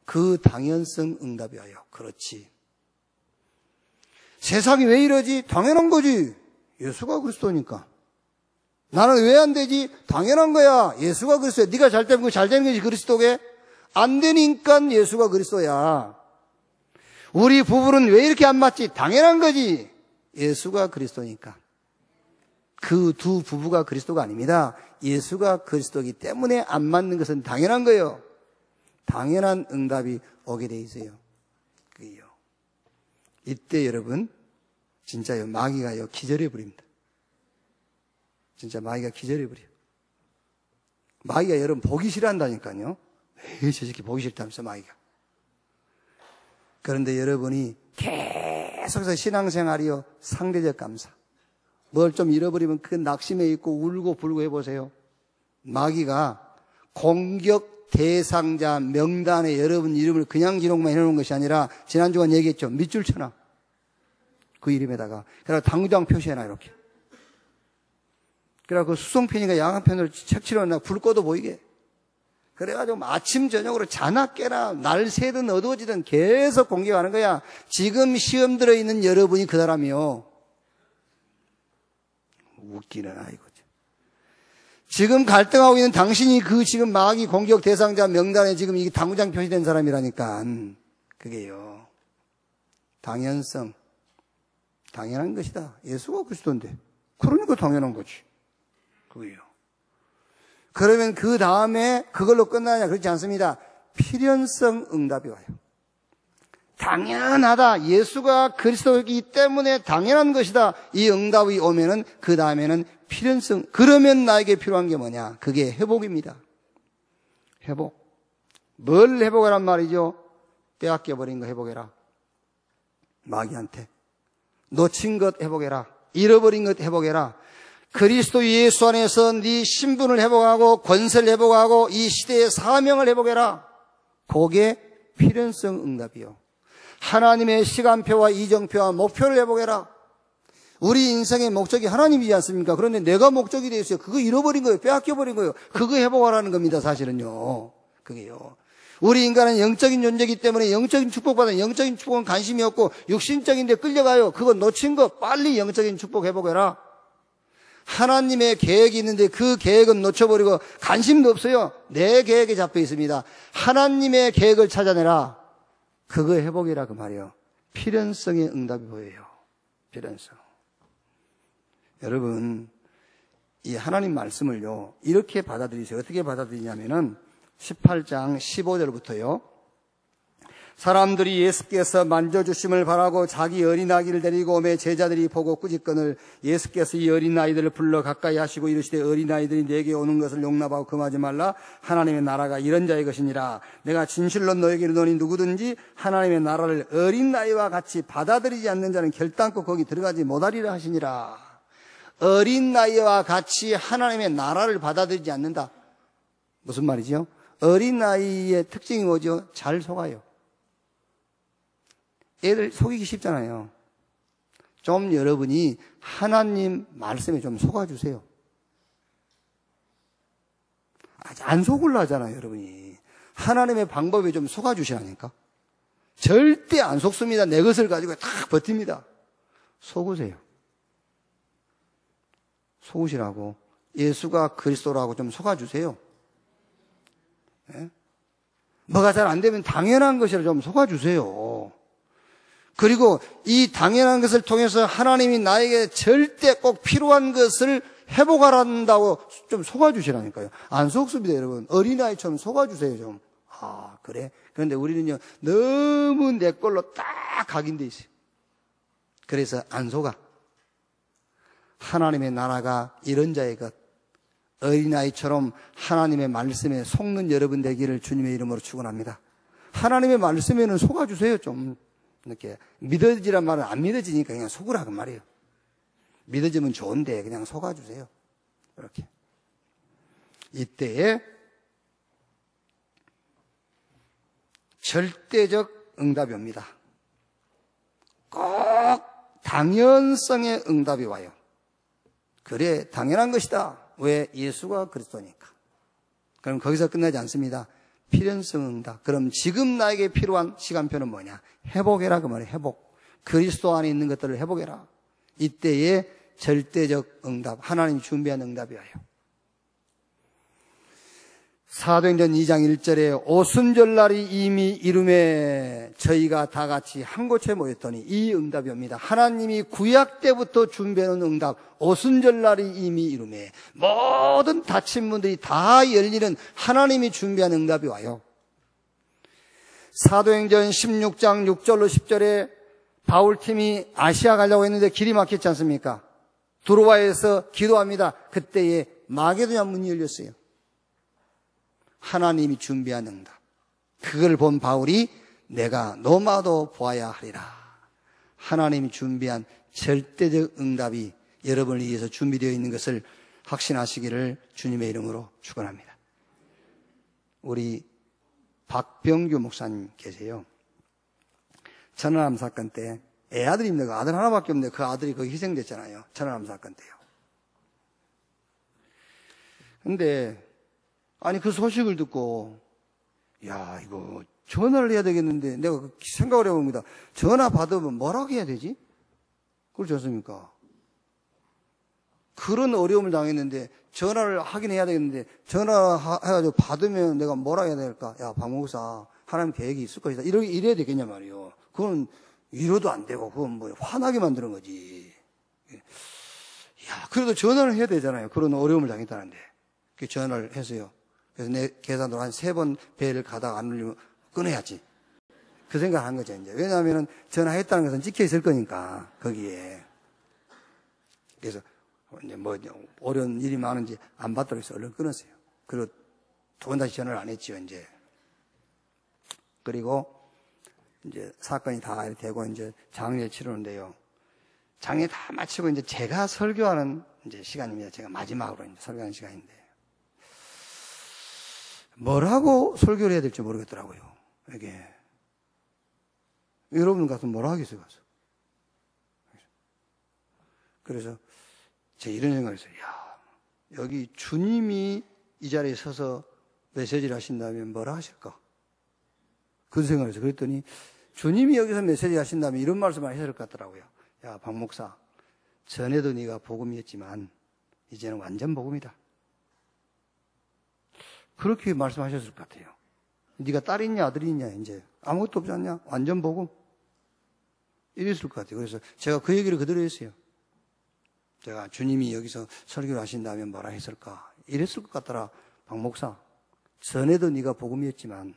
[SPEAKER 1] 그 당연성 응답이 와요. 그렇지. 세상이 왜 이러지? 당연한 거지. 예수가 그리스도니까. 나는 왜 안 되지? 당연한 거야. 예수가 그리스도야. 네가 잘 되면 잘 되는 것이 그리스도게? 안 되니까 예수가 그리스도야. 우리 부부는 왜 이렇게 안 맞지? 당연한 거지. 예수가 그리스도니까. 그 두 부부가 그리스도가 아닙니다. 예수가 그리스도이기 때문에 안 맞는 것은 당연한 거예요. 당연한 응답이 오게 돼 있어요. 그게요. 이때 여러분 진짜요, 마귀가요 기절해 버립니다. 진짜 마귀가 기절해 버려요. 마귀가 여러분 보기 싫어한다니까요. 왜 저 새끼 보기 싫다면서 마귀가. 그런데 여러분이 계속해서 신앙생활이요 상대적 감사. 뭘 좀 잃어버리면 그 낙심해 있고 울고 불고 해보세요. 마귀가 공격 대상자 명단에 여러분 이름을 그냥 기록만 해놓은 것이 아니라 지난주간 얘기했죠. 밑줄 쳐놔. 그 이름에다가. 그래서 당장 표시해놔 이렇게. 그래서 그 수송편이가 야간편으로 책 치러놔. 불 꺼도 보이게. 그래가지고 아침 저녁으로 자나 깨나 날 새든 어두워지든 계속 공격하는 거야. 지금 시험 들어있는 여러분이 그 사람이요. 웃기는 아이거죠. 지금 갈등하고 있는 당신이 그 지금 마귀 공격 대상자 명단에 지금 이게 당구장 표시된 사람이라니까. 그게요. 당연성. 당연한 것이다. 예수가 그리스도인데. 그러니까 당연한 거지. 그게요. 그러면 그 다음에 그걸로 끝나냐? 그렇지 않습니다. 필연성 응답이 와요. 당연하다. 예수가 그리스도이기 때문에 당연한 것이다. 이 응답이 오면은 그 다음에는 필연성. 그러면 나에게 필요한 게 뭐냐? 그게 회복입니다. 회복. 뭘 회복하란 말이죠? 빼앗겨버린 거 회복해라. 마귀한테. 놓친 것 회복해라. 잃어버린 것 회복해라. 그리스도 예수 안에서 네 신분을 회복하고 권세를 회복하고 이 시대의 사명을 회복해라. 그게 필연성 응답이요. 하나님의 시간표와 이정표와 목표를 회복해라. 우리 인생의 목적이 하나님이지 않습니까? 그런데 내가 목적이 되어 있어요. 그거 잃어버린 거예요. 빼앗겨버린 거예요. 그거 회복하라는 겁니다. 사실은요. 그게요. 우리 인간은 영적인 존재이기 때문에 영적인 축복받은 영적인 축복은 관심이 없고 육신적인데 끌려가요. 그거 놓친 거 빨리 영적인 축복 회복해라. 하나님의 계획이 있는데 그 계획은 놓쳐버리고 관심도 없어요. 내 계획에 잡혀 있습니다. 하나님의 계획을 찾아내라. 그거 회복이라 그 말이에요. 필연성의 응답이 보여요. 필연성. 여러분, 이 하나님 말씀을요, 이렇게 받아들이세요. 어떻게 받아들이냐면은 18장 15절부터요. 사람들이 예수께서 만져주심을 바라고 자기 어린아기를 데리고 오매 제자들이 보고 꾸짖거늘 예수께서 이 어린아이들을 불러 가까이 하시고 이르시되 어린아이들이 내게 오는 것을 용납하고 금하지 말라. 하나님의 나라가 이런 자의 것이니라. 내가 진실로 너에게 이르노니 누구든지 하나님의 나라를 어린아이와 같이 받아들이지 않는 자는 결단코 거기 들어가지 못하리라 하시니라. 어린아이와 같이 하나님의 나라를 받아들이지 않는다. 무슨 말이죠? 어린아이의 특징이 뭐죠? 잘 속아요. 애들 속이기 쉽잖아요. 좀 여러분이 하나님 말씀에 좀 속아주세요. 안 속으려 하잖아요, 여러분이. 하나님의 방법에 좀 속아주시라니까. 절대 안 속습니다. 내 것을 가지고 딱 버팁니다. 속으세요. 속으시라고. 예수가 그리스도라고 좀 속아주세요. 예? 뭐가 잘 안 되면 당연한 것이라 좀 속아주세요. 그리고 이 당연한 것을 통해서 하나님이 나에게 절대 꼭 필요한 것을 회복하란다고 좀 속아주시라니까요. 안 속습니다, 여러분. 어린아이처럼 속아주세요, 좀. 아, 그래? 그런데 우리는요, 너무 내 걸로 딱 각인돼 있어요. 그래서 안 속아. 하나님의 나라가 이런 자의 것, 어린아이처럼 하나님의 말씀에 속는 여러분 되기를 주님의 이름으로 축원합니다. 하나님의 말씀에는 속아주세요, 좀. 이렇게 믿어지란 말은 안 믿어지니까 그냥 속으라 그 말이에요. 믿어지면 좋은데 그냥 속아주세요. 이렇게. 이때에 절대적 응답이 옵니다. 꼭 당연성의 응답이 와요. 그래, 당연한 것이다. 왜? 예수가 그리스도니까. 그럼 거기서 끝나지 않습니다. 필연성 응답. 그럼 지금 나에게 필요한 시간표는 뭐냐? 회복해라 그 말이에요. 회복. 그리스도 안에 있는 것들을 회복해라. 이때에 절대적 응답, 하나님이 준비한 응답이 와요. 사도행전 2장 1절에 오순절날이 이미 이름에 저희가 다 같이 한 곳에 모였더니 이 응답이 옵니다. 하나님이 구약 때부터 준비해놓은 응답, 오순절날이 이미 이름에 모든 닫힌 문들이 다 열리는 하나님이 준비한 응답이 와요. 사도행전 16장 6절로 10절에 바울팀이 아시아 가려고 했는데 길이 막혔지 않습니까? 두로아에서 기도합니다. 그때에 마게도냐 문이 열렸어요. 하나님이 준비한 응답. 그걸 본 바울이 내가 노마도 보아야 하리라. 하나님이 준비한 절대적 응답이 여러분을 위해서 준비되어 있는 것을 확신하시기를 주님의 이름으로 축원합니다. 우리 박병규 목사님 계세요. 천안함 사건 때 애아들입니다. 그 아들 하나밖에 없는데 그 아들이 거기 희생됐잖아요. 천안함 사건 때요. 근데 아니 그 소식을 듣고 야 이거 전화를 해야 되겠는데 내가 생각을 해봅니다. 전화 받으면 뭐라고 해야 되지? 그렇지 않습니까? 그런 어려움을 당했는데 전화를 하긴 해야 되겠는데 전화해가지고 받으면 내가 뭐라 해야 될까? 야 박 목사 하나님 계획이 있을 것이다. 이래야 되겠냐 말이요. 그건 위로도 안 되고 그건 뭐 화나게 만드는 거지. 야 그래도 전화를 해야 되잖아요. 그런 어려움을 당했다는데 그 전화를 했어요. 그래서 내 계산으로 한 3번 배를 가다가 안 울리면 끊어야지. 그 생각을 한 거죠, 이제. 왜냐하면 전화했다는 것은 찍혀 있을 거니까, 거기에. 그래서 이제 뭐 어려운 일이 많은지 안 받도록 해서 얼른 끊었어요. 그리고 두 번 다시 전화를 안 했죠, 이제. 그리고 이제 사건이 다 되고 이제 장례를 치르는데요. 장례 다 마치고 이제 제가 설교하는 이제 시간입니다. 제가 마지막으로 이제 설교하는 시간인데. 뭘 하고 설교를 해야 될지 모르겠더라고요. 이게. 여러분 가서 뭐라 하겠어요, 가서. 그래서 제가 이런 생각을 했어요. 야, 여기 주님이 이 자리에 서서 메시지를 하신다면 뭐라 하실까? 그런 생각을 했어요. 그랬더니 주님이 여기서 메시지 하신다면 이런 말씀을 하셔야 될 것 같더라고요. 야, 박 목사, 전에도 네가 복음이었지만 이제는 완전 복음이다. 그렇게 말씀하셨을 것 같아요. 네가 딸이 있냐 아들이 있냐 이제 아무것도 없지 않냐? 완전 복음. 이랬을 것 같아요. 그래서 제가 그 얘기를 그대로 했어요. 제가 주님이 여기서 설교를 하신다면 뭐라 했을까? 이랬을 것 같더라. 박 목사, 전에도 네가 복음이었지만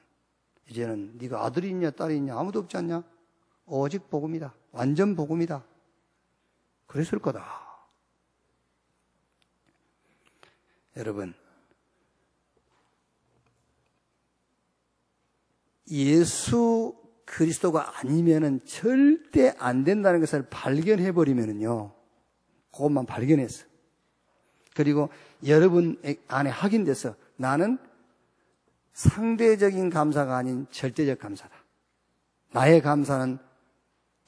[SPEAKER 1] 이제는 네가 아들이 있냐 딸이 있냐 아무도 없지 않냐? 오직 복음이다. 완전 복음이다. 그랬을 거다. 여러분, 예수 그리스도가 아니면은 절대 안 된다는 것을 발견해버리면은요, 그것만 발견했어. 그리고 여러분 안에 확인돼서 나는 상대적인 감사가 아닌 절대적 감사다. 나의 감사는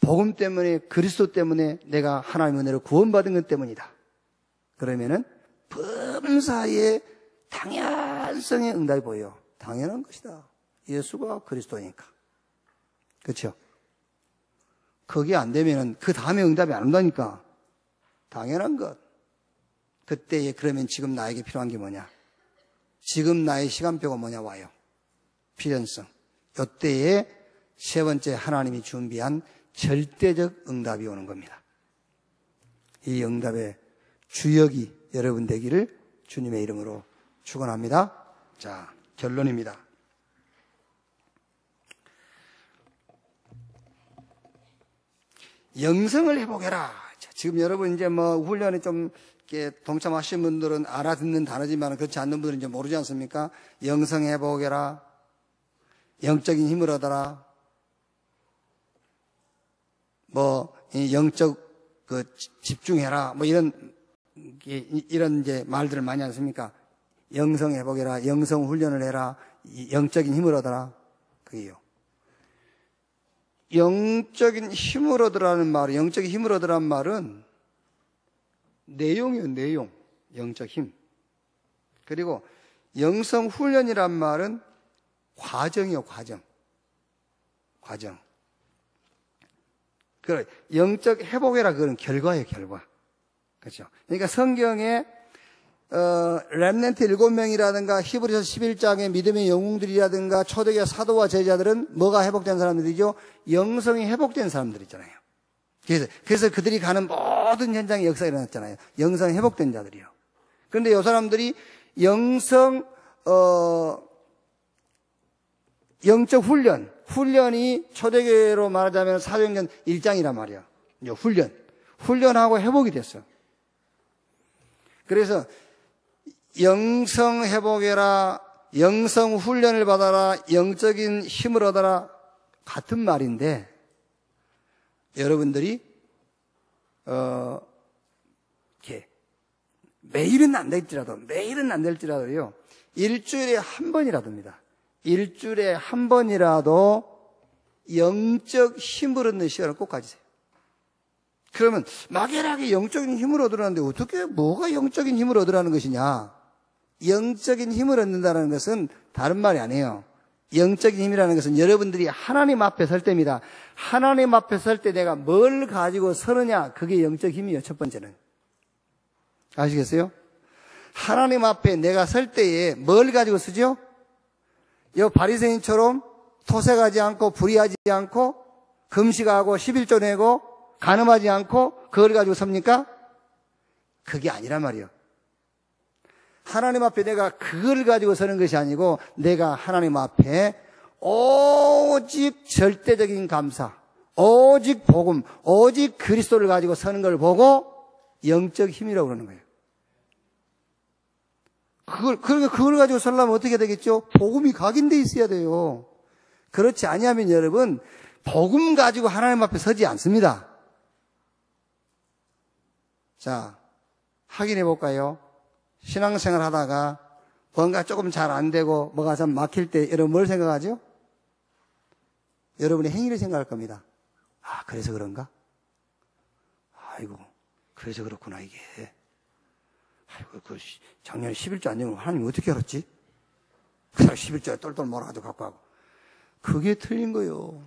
[SPEAKER 1] 복음 때문에, 그리스도 때문에 내가 하나님의 은혜로 구원받은 것 때문이다. 그러면은 범사의 당연성의 응답이 보여요. 당연한 것이다. 예수가 그리스도니까. 그렇죠? 그게 안 되면은 그 다음에 응답이 안 온다니까. 당연한 것. 그때에 그러면 지금 나에게 필요한 게 뭐냐? 지금 나의 시간표가 뭐냐 와요. 필연성. 이때에 세 번째 하나님이 준비한 절대적 응답이 오는 겁니다. 이 응답의 주역이 여러분 되기를 주님의 이름으로 축원합니다. 자, 결론입니다. 영성을 회복해라. 자, 지금 여러분 이제 뭐 훈련에 좀 이렇게 동참하신 분들은 알아듣는 단어지만 그렇지 않는 분들은 이제 모르지 않습니까? 영성 회복해라. 영적인 힘을 얻어라. 뭐 영적 그 집중해라. 뭐 이런 이제 말들을 많이 않습니까? 영성 회복해라. 영성 훈련을 해라. 영적인 힘을 얻어라. 그게요. 영적인 힘을 얻으라는 말은, 영적인 힘을 얻으라는 말은 내용이에요, 내용. 영적 힘. 그리고 영성 훈련이란 말은 과정이요, 과정. 과정. 그래, 영적 회복이라 그건 결과예요, 결과. 그렇죠. 그러니까 성경에 렘넌트 7명이라든가 히브리서 11장의 믿음의 영웅들이라든가 초대교회 사도와 제자들은 뭐가 회복된 사람들이죠? 영성이 회복된 사람들이잖아요. 그래서 그들이 가는 모든 현장에 역사가 일어났잖아요. 영성 회복된 자들이요. 그런데 이 사람들이 영적 훈련이 초대교회로 말하자면 사도행전 1장이란 말이야. 훈련하고 회복이 됐어. 그래서 영성 회복해라, 영성 훈련을 받아라, 영적인 힘을 얻어라 같은 말인데 여러분들이 이렇게 매일은 안 될지라도요. 일주일에 한 번이라도입니다. 일주일에 한 번이라도 영적 힘을 얻는 시간을 꼭 가지세요. 그러면 막연하게 영적인 힘을 얻으라는데 어떻게 뭐가 영적인 힘을 얻으라는 것이냐? 영적인 힘을 얻는다는 것은 다른 말이 아니에요. 영적인 힘이라는 것은 여러분들이 하나님 앞에 설 때입니다. 하나님 앞에 설 때 내가 뭘 가지고 서느냐, 그게 영적 힘이에요. 첫 번째는. 아시겠어요? 하나님 앞에 내가 설 때에 뭘 가지고 서죠? 이 바리새인처럼 토색하지 않고 불의하지 않고 금식하고 11조 내고 간음하지 않고 그걸 가지고 섭니까? 그게 아니란 말이에요. 하나님 앞에 내가 그걸 가지고 서는 것이 아니고 내가 하나님 앞에 오직 절대적인 감사, 오직 복음, 오직 그리스도를 가지고 서는 걸 보고 영적 힘이라고 그러는 거예요. 그걸 가지고 서려면 어떻게 되겠죠? 복음이 각인돼 있어야 돼요. 그렇지 아니하면 여러분 복음 가지고 하나님 앞에 서지 않습니다. 자, 확인해 볼까요? 신앙생활 하다가 뭔가 조금 잘 안 되고 뭐가 좀 막힐 때 여러분 뭘 생각하죠? 여러분의 행위를 생각할 겁니다. 아, 그래서 그런가? 아이고, 그래서 그렇구나 이게. 아이고, 그 작년에 11조 안 되면 하나님이 어떻게 알았지? 그 사람 11조에 똘똘 몰아가지고 갖고 하고. 그게 틀린 거예요.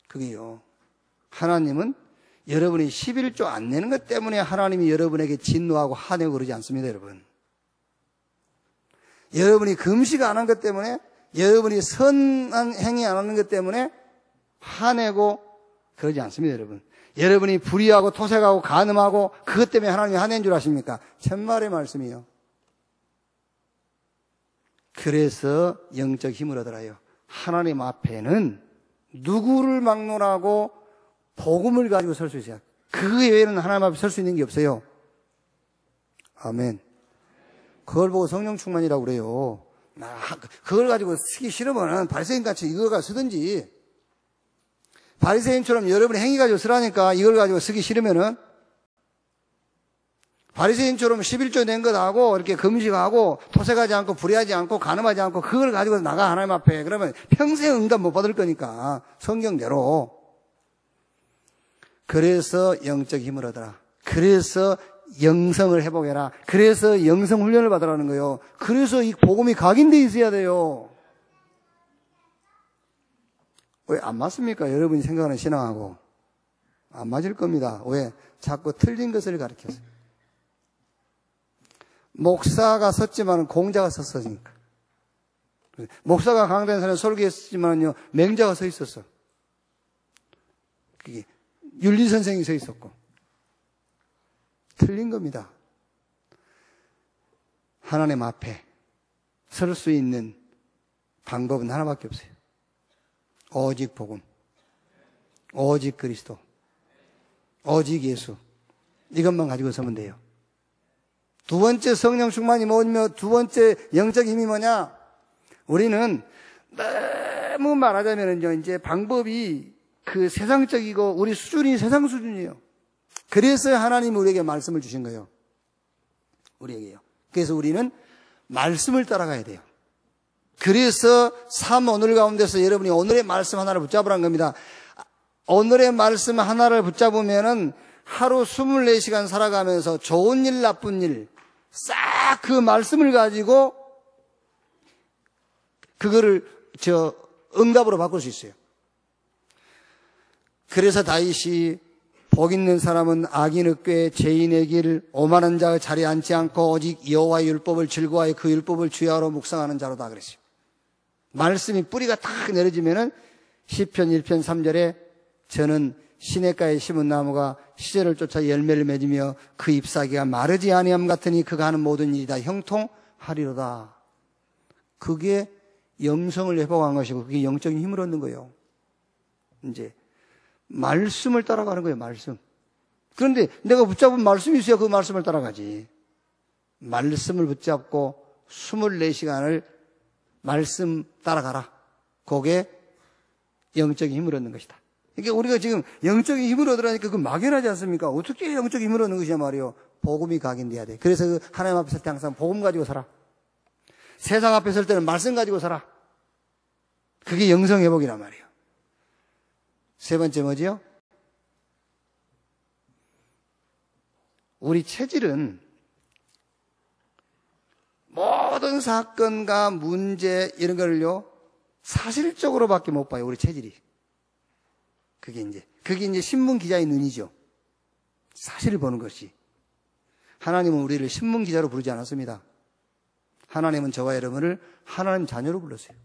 [SPEAKER 1] 그게요. 하나님은 여러분이 11조 안 내는 것 때문에 하나님이 여러분에게 진노하고 화내고 그러지 않습니다, 여러분. 여러분이 금식 안 한 것 때문에, 여러분이 선한 행위 안 하는 것 때문에 화내고 그러지 않습니다, 여러분. 여러분이 불의하고 토색하고 간음하고 그것 때문에 하나님이 화낸 줄 아십니까? 천만의 말씀이요. 그래서 영적 힘을 얻으라요. 하나님 앞에는 누구를 막론하고 복음을 가지고 설 수 있어요. 그 외에는 하나님 앞에 설 수 있는 게 없어요. 아멘. 그걸 보고 성령 충만이라고 그래요. 그걸 가지고 쓰기 싫으면 바리새인같이 이거가 쓰든지, 바리새인처럼 여러분의 행위 가지고 쓰라니까 이걸 가지고 쓰기 싫으면은, 바리새인처럼 11조 낸 것 하고 이렇게 금식하고 토색하지 않고 불의하지 않고 간음하지 않고 그걸 가지고 나가 하나님 앞에. 그러면 평생 응답 못 받을 거니까 성경대로. 그래서 영적 힘을 얻어라. 그래서 영성을 회복해라. 그래서 영성 훈련을 받으라는 거예요. 그래서 이 복음이 각인돼 있어야 돼요. 왜 안 맞습니까? 여러분이 생각하는 신앙하고 안 맞을 겁니다. 왜? 자꾸 틀린 것을 가르쳐서. 목사가 섰지만 공자가 섰으니까. 목사가 강단에서는 설교했지만요, 맹자가 서 있었어. 그게 윤리 선생이 서 있었고. 틀린 겁니다. 하나님 앞에 설 수 있는 방법은 하나밖에 없어요. 오직 복음, 오직 그리스도, 오직 예수. 이것만 가지고 서면 돼요. 두 번째 성령 충만이 뭐며 두 번째 영적 힘이 뭐냐? 우리는 너무 말하자면요, 이제 방법이 그 세상적이고 우리 수준이 세상 수준이에요. 그래서 하나님이 우리에게 말씀을 주신 거예요. 우리에게요. 그래서 우리는 말씀을 따라가야 돼요. 그래서 삶 오늘 가운데서 여러분이 오늘의 말씀 하나를 붙잡으라는 겁니다. 오늘의 말씀 하나를 붙잡으면은 하루 24시간 살아가면서 좋은 일, 나쁜 일, 싹 그 말씀을 가지고 그거를 응답으로 바꿀 수 있어요. 그래서 다윗이 복 있는 사람은 악인의 꾀, 죄인의 길, 오만한 자의 자리에 앉지 않고 오직 여호와의 율법을 즐거워하여 그 율법을 주야로 묵상하는 자로다 그랬어요. 말씀이 뿌리가 탁 내려지면은 시편 1편 3절에 저는 시냇가에 심은 나무가 시절을 쫓아 열매를 맺으며 그 잎사귀가 마르지 아니함 같으니 그가 하는 모든 일이 다 형통하리로다. 그게 영성을 회복한 것이고 그게 영적인 힘을 얻는 거예요. 이제 말씀을 따라가는 거예요. 말씀. 그런데 내가 붙잡은 말씀이 있어야 그 말씀을 따라가지. 말씀을 붙잡고 24시간을 말씀 따라가라. 그게 영적인 힘을 얻는 것이다. 그러니까 우리가 지금 영적인 힘을 얻으라니까 그 막연하지 않습니까? 어떻게 영적인 힘을 얻는 것이냐 말이요. 복음이 각인돼야 돼. 그래서 그 하나님 앞에 설 때 항상 복음 가지고 살아. 세상 앞에 설 때는 말씀 가지고 살아. 그게 영성 회복이란 말이에요. 세 번째 뭐지요? 우리 체질은 모든 사건과 문제 이런 거를요 사실적으로밖에 못 봐요. 우리 체질이. 그게 이제 신문 기자의 눈이죠. 사실을 보는 것이. 하나님은 우리를 신문 기자로 부르지 않았습니다. 하나님은 저와 여러분을 하나님 자녀로 불렀어요.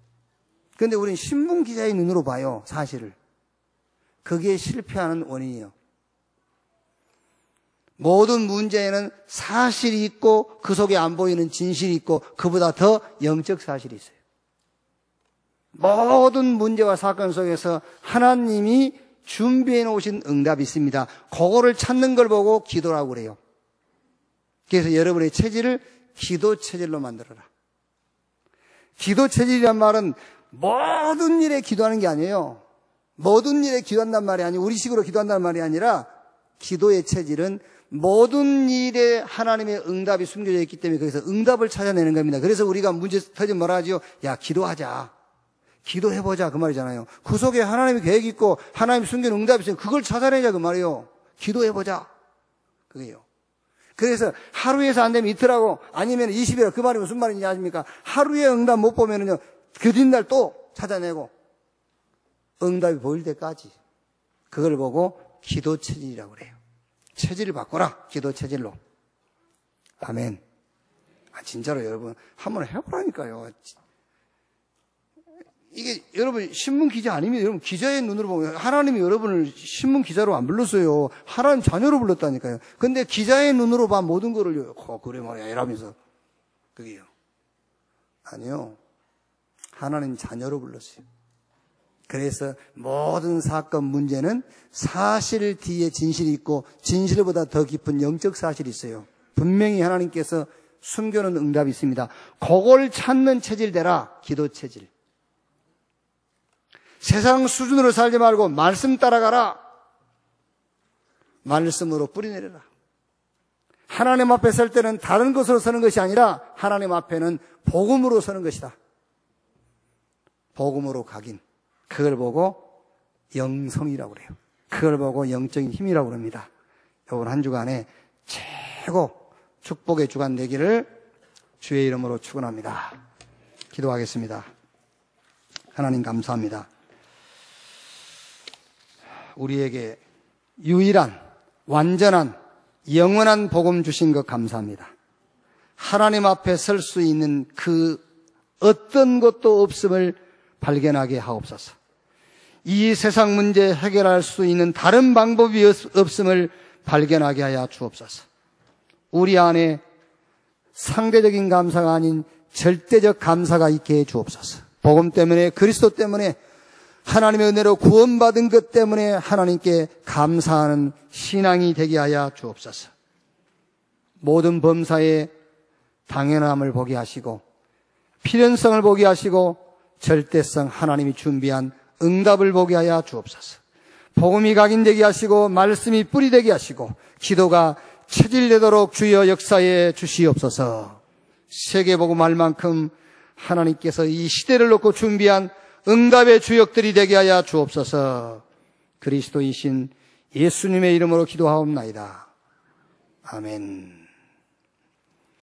[SPEAKER 1] 그런데 우리는 신문 기자의 눈으로 봐요. 사실을. 그게 실패하는 원인이에요. 모든 문제에는 사실이 있고 그 속에 안 보이는 진실이 있고 그보다 더 영적 사실이 있어요. 모든 문제와 사건 속에서 하나님이 준비해 놓으신 응답이 있습니다. 그거를 찾는 걸 보고 기도라고 그래요. 그래서 여러분의 체질을 기도 체질로 만들어라. 기도 체질이란 말은 모든 일에 기도하는 게 아니에요. 모든 일에 기도한단 말이 아니고 우리식으로 기도한다는 말이 아니라 기도의 체질은 모든 일에 하나님의 응답이 숨겨져 있기 때문에 거기서 응답을 찾아내는 겁니다. 그래서 우리가 문제 터지면 뭐라 하죠? 야, 기도하자. 기도해보자. 그 말이잖아요. 그 속에 하나님의 계획이 있고 하나님이 숨겨놓은 응답이 있어요. 그걸 찾아내자. 그 말이에요. 기도해보자. 그게요. 그래서 하루에서 안 되면 이틀하고 아니면 20일 그 말이 무슨 말인지 아십니까? 하루에 응답 못 보면은요. 그 뒷날 또 찾아내고 응답이 보일 때까지 그걸 보고 기도 체질이라고 그래요. 체질을 바꿔라. 기도 체질로. 아멘. 진짜로 여러분 한번 해보라니까요. 이게 여러분 신문 기자 아니면 여러분 기자의 눈으로 보면 하나님이 여러분을 신문 기자로 안 불렀어요. 하나님 자녀로 불렀다니까요. 근데 기자의 눈으로 봐 모든 거를 그래 말이야 이러면서 그게요. 아니요. 하나님 자녀로 불렀어요. 그래서 모든 사건 문제는 사실 뒤에 진실이 있고 진실보다 더 깊은 영적 사실이 있어요. 분명히 하나님께서 숨겨놓은 응답이 있습니다. 그걸 찾는 체질 되라. 기도 체질. 세상 수준으로 살지 말고 말씀 따라가라. 말씀으로 뿌리내려라. 하나님 앞에 설 때는 다른 것으로 서는 것이 아니라 하나님 앞에는 복음으로 서는 것이다. 복음으로 각인. 그걸 보고 영성이라고 그래요. 그걸 보고 영적인 힘이라고 그럽니다. 이번 한 주간에 최고 축복의 주간 되기를 주의 이름으로 축원합니다. 기도하겠습니다. 하나님 감사합니다. 우리에게 유일한, 완전한, 영원한 복음 주신 것 감사합니다. 하나님 앞에 설 수 있는 그 어떤 것도 없음을 발견하게 하옵소서. 이 세상 문제 해결할 수 있는 다른 방법이 없음을 발견하게 하여 주옵소서. 우리 안에 상대적인 감사가 아닌 절대적 감사가 있게 해 주옵소서. 복음 때문에, 그리스도 때문에, 하나님의 은혜로 구원받은 것 때문에 하나님께 감사하는 신앙이 되게 하여 주옵소서. 모든 범사에 당연함을 보게 하시고 필연성을 보게 하시고 절대성, 하나님이 준비한 응답을 보게 하여 주옵소서. 복음이 각인되게 하시고 말씀이 뿌리되게 하시고 기도가 체질되도록 주여 역사해 주시옵소서. 세계복음할 만큼 하나님께서 이 시대를 놓고 준비한 응답의 주역들이 되게 하여 주옵소서. 그리스도이신 예수님의 이름으로 기도하옵나이다. 아멘.